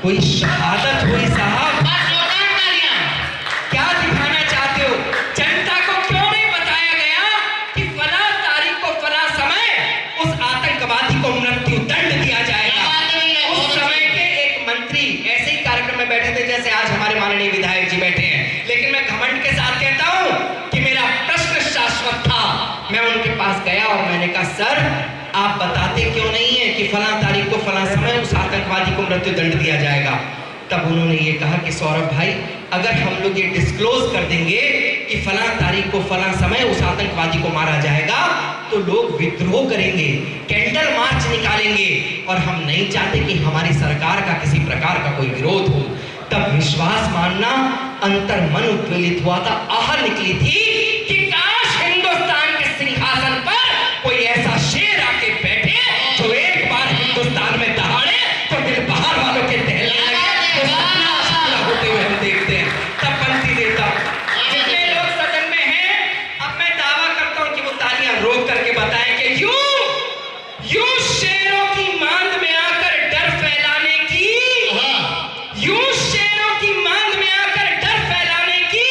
कोई शहादत हुई साहब। क्या दिखाना चाहते हो? जनता को क्यों नहीं बताया गया कि फला तारीख को फला समय उस आतंकवादी को मृत्यु दंड दिया जाएगा? उस समय के एक मंत्री ऐसे ही कार्यक्रम में बैठे थे जैसे आज हमारे माननीय विधायक जी बैठे हैं, लेकिन मैं घमंड के साथ कहता हूं कि मेरा प्रश्न शाश्वत था। मैं उनके पास गया और मैंने कहा, सर आप बताते क्यों नहीं है कि फला तारीख को फला समय उस आतंकवादी को मृत्यु दंड दिया जाएगा? तब उन्होंने ये कहा कि सौरभ भाई, अगर हम लोग ये डिस्क्लोज कर देंगे कि फला तारीख को फला समय उस आतंकवादी को मारा जाएगा तो लोग विद्रोह करेंगे, कैंडल मार्च निकालेंगे, और हम नहीं चाहते कि हमारी सरकार का किसी प्रकार का कोई विरोध हो। तब विश्वास मानना, अंतर्मन उद्वेलित हुआ था, आह निकली थी कि काश हिंदुस्तान के सिंहासन पर कोई ऐसा शेर आके बैठे जो एक बार हिंदुस्तान में दहाड़े तो दिल बाहर वालों के दहलने लगे। तो सपना होते हुए हम देखते हैं। तब पंक्ति देता, जितने लोग सदन में हैं, अब मैं दावा करता हूं कि वो तालियां रोक करके बताएं कि यूं शेरों की मांद में आकर डर फैलाने की, यूं शेरों की मांद में आकर डर फैलाने की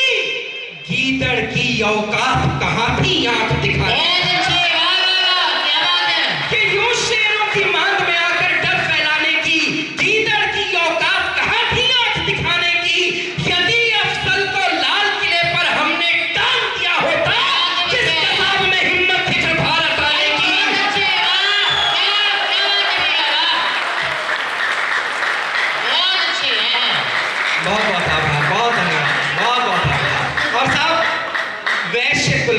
गीदड़ की औकात कहां थी आंख दिखाने?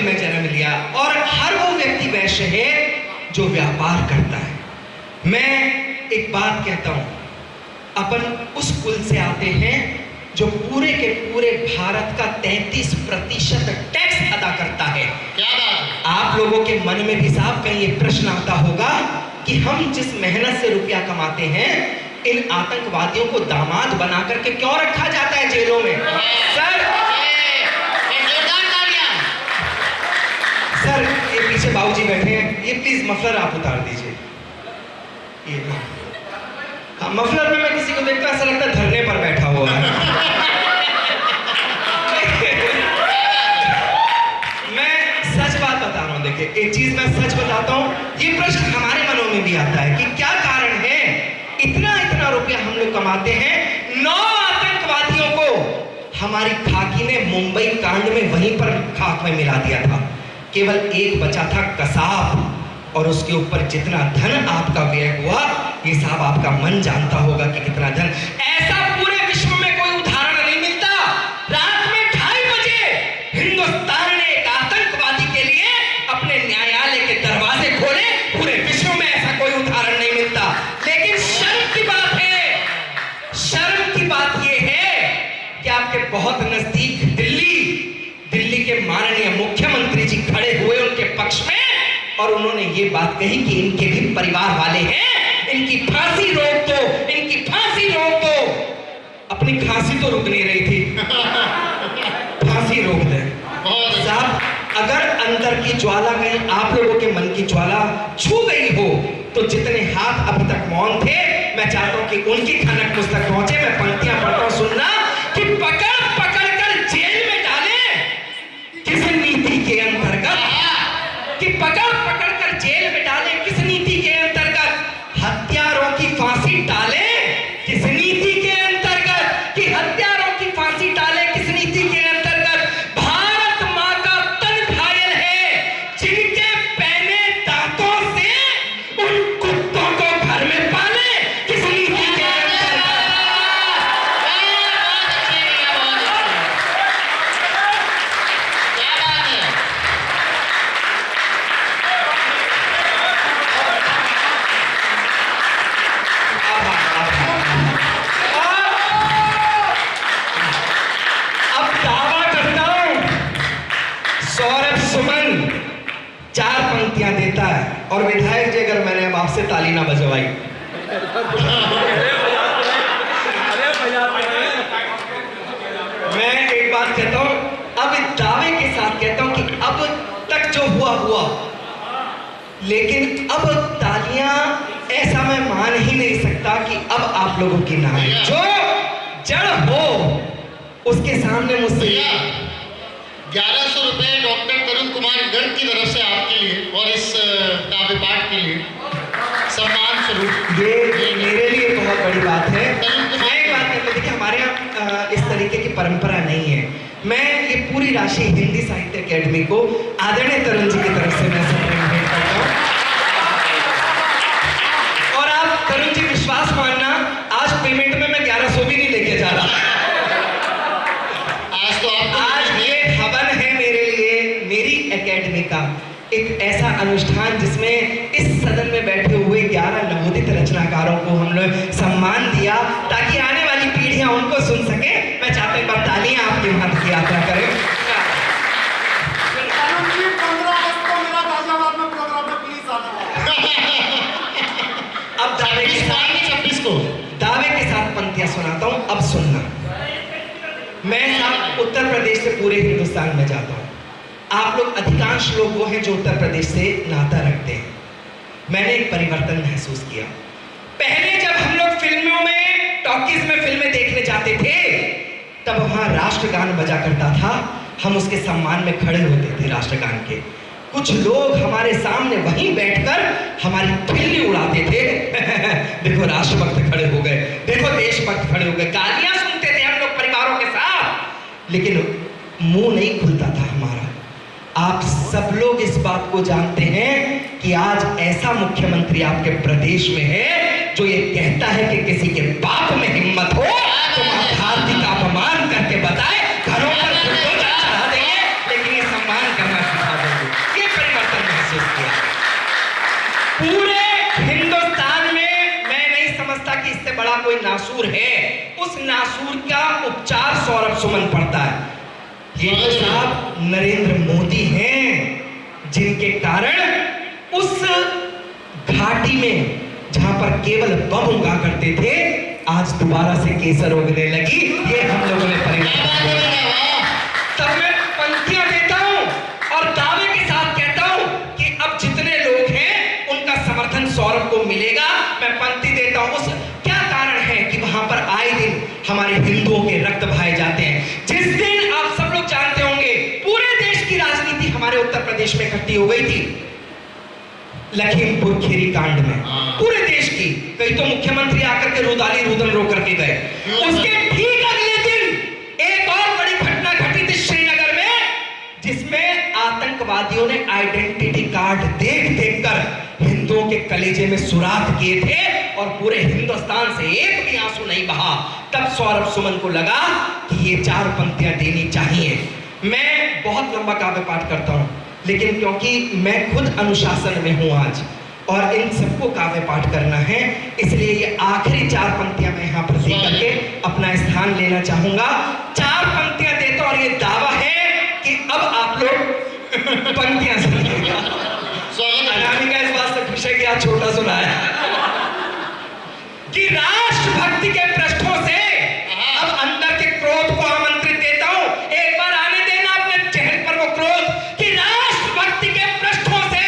में जन्म लिया और हर वो व्यक्ति वैश्य है जो व्यापार करता है। मैं एक बात कहता हूं, अपन उस कुल से आते हैं जो पूरे के पूरे भारत का 33% टैक्स अदा करता है। क्या बात? आप लोगों के मन में भी साहब कहीं ये प्रश्न आता होगा कि हम जिस मेहनत से रुपया कमाते हैं, इन आतंकवादियों को दामाद बना करके क्यों रखा जाता है जेलों में? सर ये पीछे बाबूजी बैठे हैं, ये प्लीज मफलर आप उतार दीजिए। ये हाँ, मफलर में मैं किसी को देखता ऐसा लगता है धरने पर बैठा हुआ है। मैं सच बात बता रहा हूँ। देखिए, एक चीज मैं सच बताता हूँ, ये प्रश्न हमारे मनों में भी आता है कि क्या कारण है इतना रुपया हम लोग कमाते हैं। 9 आतंकवादियों को हमारी खाकी ने मुंबई कांड में वहीं पर खाक में मिला दिया था। केवल एक बचा था कसाब, और उसके ऊपर जितना धन आपका व्यय हुआ, ये साहब आपका मन जानता होगा कि कितना धन। ऐसा पूरे विश्व में कोई उदाहरण नहीं मिलता। रात में 2:30 बजे हिंदुस्तान ने एक आतंकवादी के लिए अपने न्यायालय के दरवाजे खोले। पूरे विश्व में ऐसा कोई उदाहरण नहीं मिलता। लेकिन शर्म की बात है, शर्म की बात यह है कि आपके बहुत नजदीक दिल्ली के माननीय मुख्यमंत्री जी खड़े हुए उनके पक्ष में, और उन्होंने ये बात कही कि इनके भी परिवार वाले हैं, इनकी फांसी रोक दो, इनकी फांसी रोक दो। अपनी खांसी तो रुक नहीं रही थी, फांसी रोक दे साहब। अगर अंदर की ज्वाला कहीं आप लोगों के मन की ज्वाला छू गई हो, तो जितने हाथ अब तक मौन थे, मैं चाहता हूं कि उनकी खनक मुझ तक पहुंचे। मैं पंक्तियां पढ़ता हूं, सुनना कि पकड़ पकड़ कर जेल में डाले किस नीति के अंतर्गत, कि पकड़ पकड़ कर जेल में डाले किस नीति के अंतर्गत, हत्यारों की फांसी डाले किस नीति के अंतर्गत, कि हत्यारों की फांसी डाले किस नीति के अंतर्गत। भारत मां का तन घायल है, जिनके पहने दांतों से उन कुत्तों को घर में पाले किस नीति के अंतर्गत। सौरभ सुमन 4 पंक्तियां देता है, और विधायक जी अगर मैंने अब आपसे ताली ना बजवाई, मैं एक बात कहता हूं, अब दावे के साथ कहता हूं कि अब तक जो हुआ, लेकिन अब तालियां ऐसा मैं मान ही नहीं सकता कि अब आप आप लोगों की ना आए। जो जड़ हो उसके सामने मुझसे 1100 रुपए डॉक्टर तरुण कुमार गर्ग की तरफ से आपके लिए और इस काव्य पाठ के लिए सम्मान स्वरूप। ये मेरे लिए बहुत बड़ी बात है। तरुण कुमार मैं एक बात कहता हूँ कि हमारे यहाँ इस तरीके की परंपरा नहीं है। मैं ये पूरी राशि हिंदी साहित्य अकेडमी को आदरणीय तरुण जी की तरफ से मैं भेंट करता हूँ। और आप तरुण जी विश्वास मानना, आज पेमेंट में मैं 1100 भी नहीं लेके जा रहा। आज ये हवन है मेरे लिए, मेरी एकेडमी का एक ऐसा अनुष्ठान जिसमें इस सदन में बैठे हुए 11 नवोदित रचनाकारों को हम लोग सम्मान दिया ताकि आने वाली पीढ़ियां उनको सुन सके। मैं चाहता हूं कि तालियां आपके महत्व की यात्रा करें। अब दावे के साथ पंक्तियां सुनाता हूं, अब सुनना। मैं साहब उत्तर प्रदेश से पूरे हिंदुस्तान में जाता हूं। आप लोग अधिकांश लोग वो हैं जो उत्तर प्रदेश से नाता रखते हैं। मैंने एक परिवर्तन महसूस किया। पहले जब हम लोग फिल्मों में, टॉकीज में फिल्में देखने जाते थे, तब वहां राष्ट्रगान बजा करता था। हम उसके सम्मान में खड़े होते थे राष्ट्रगान के। कुछ लोग हमारे सामने वहीं बैठकर हमारी खिल्ली उड़ाते थे। देखो राष्ट्रभक्त खड़े हो गए, देखो देशभक्त खड़े हो गए। गालियां सुनते थे हम लोग परिवारों के साथ, लेकिन मुंह नहीं खुलता था हमारा। आप सब लोग इस बात को जानते हैं कि आज ऐसा मुख्यमंत्री आपके प्रदेश में है जो ये कहता है कि किसी के बाप में हिम्मत हो तो मां भारती का अपमान करके बताए, घरों पर बुलडोजर चढ़ा देंगे, लेकिन ये सम्मान करना सिखा देंगे। ये परिवर्तन महसूस किया पूरे हिंदुस्तान में। मैं नहीं समझता कि इससे बड़ा कोई नासूर है। उस नासूर का उपचार सौरभ सुमन पड़ता है। ये तो साहब नरेंद्र मोदी हैं जिनके कारण उस घाटी में जहां पर केवल बम उगा करते थे, आज दोबारा से केसर उगने लगी। ये हम लोगों ने परिवर्तन किया। तब मैं पंक्तियां देता हूं और दावे के साथ कहता हूं कि अब जितने लोग हैं उनका समर्थन सौरभ को मिलेगा। मैं पंक्ति देता हूं। उस क्या कारण है कि वहां पर आए दिन हमारे हिंदुओं के रक्त बहाए जाते हैं। जिस दिन आप सब लोग जानते होंगे पूरे देश की राजनीति हमारे उत्तर प्रदेश में इकट्ठी हो गई थी लखीमपुर खीरी कांड में, पूरे देश की। कई तो मुख्यमंत्री आकर के रुदाली रुदन रो करके गए। उसके ठीक अगले दिन एक और बड़ी घटना घटी थी श्रीनगर में, जिसमें आतंकवादियों ने आइडेंटिटी कार्ड देख देखकर हिंदुओं के कलेजे में सुराख किए थे और पूरे हिंदुस्तान से एक भी आंसू नहीं बहा। तब सौरभ सुमन को लगा कि ये 4 पंक्तियां देनी चाहिए। मैं बहुत लंबा काव्य पाठ करता हूं, लेकिन क्योंकि मैं खुद अनुशासन में हूं आज और इन सबको काव्य पाठ करना है, इसलिए ये आखिरी 4 पंक्तियां मैं यहाँ पर दे करके अपना स्थान लेना चाहूंगा। 4 पंक्तियां देता और ये दावा है कि अब आप लोग पंक्तियां सुनिएगा। अनामिका इस बात से खुश है कि आज छोटा सुनाया कि राष्ट्रभक्ति के पृष्ठों से अब अंदर के क्रोध को आमंत्रित देता हूं। एक बार आने देना अपने चेहरे पर वो क्रोध कि राष्ट्रभक्ति के पृष्ठों से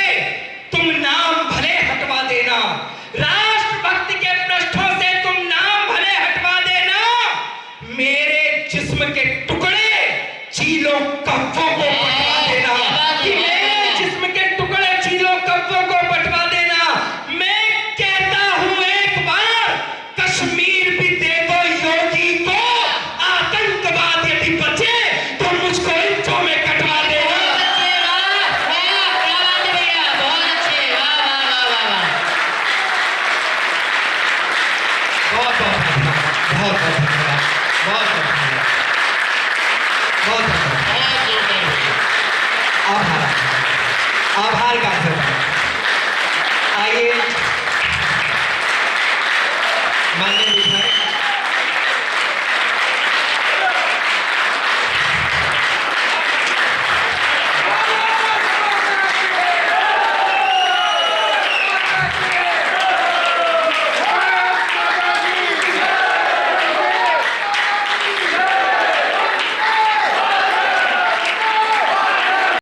तुम नाम भले हटवा देना, राष्ट्रभक्ति के पृष्ठों से तुम नाम भले हटवा देना, मेरे जिस्म के टुकड़े चीलों कब्बों को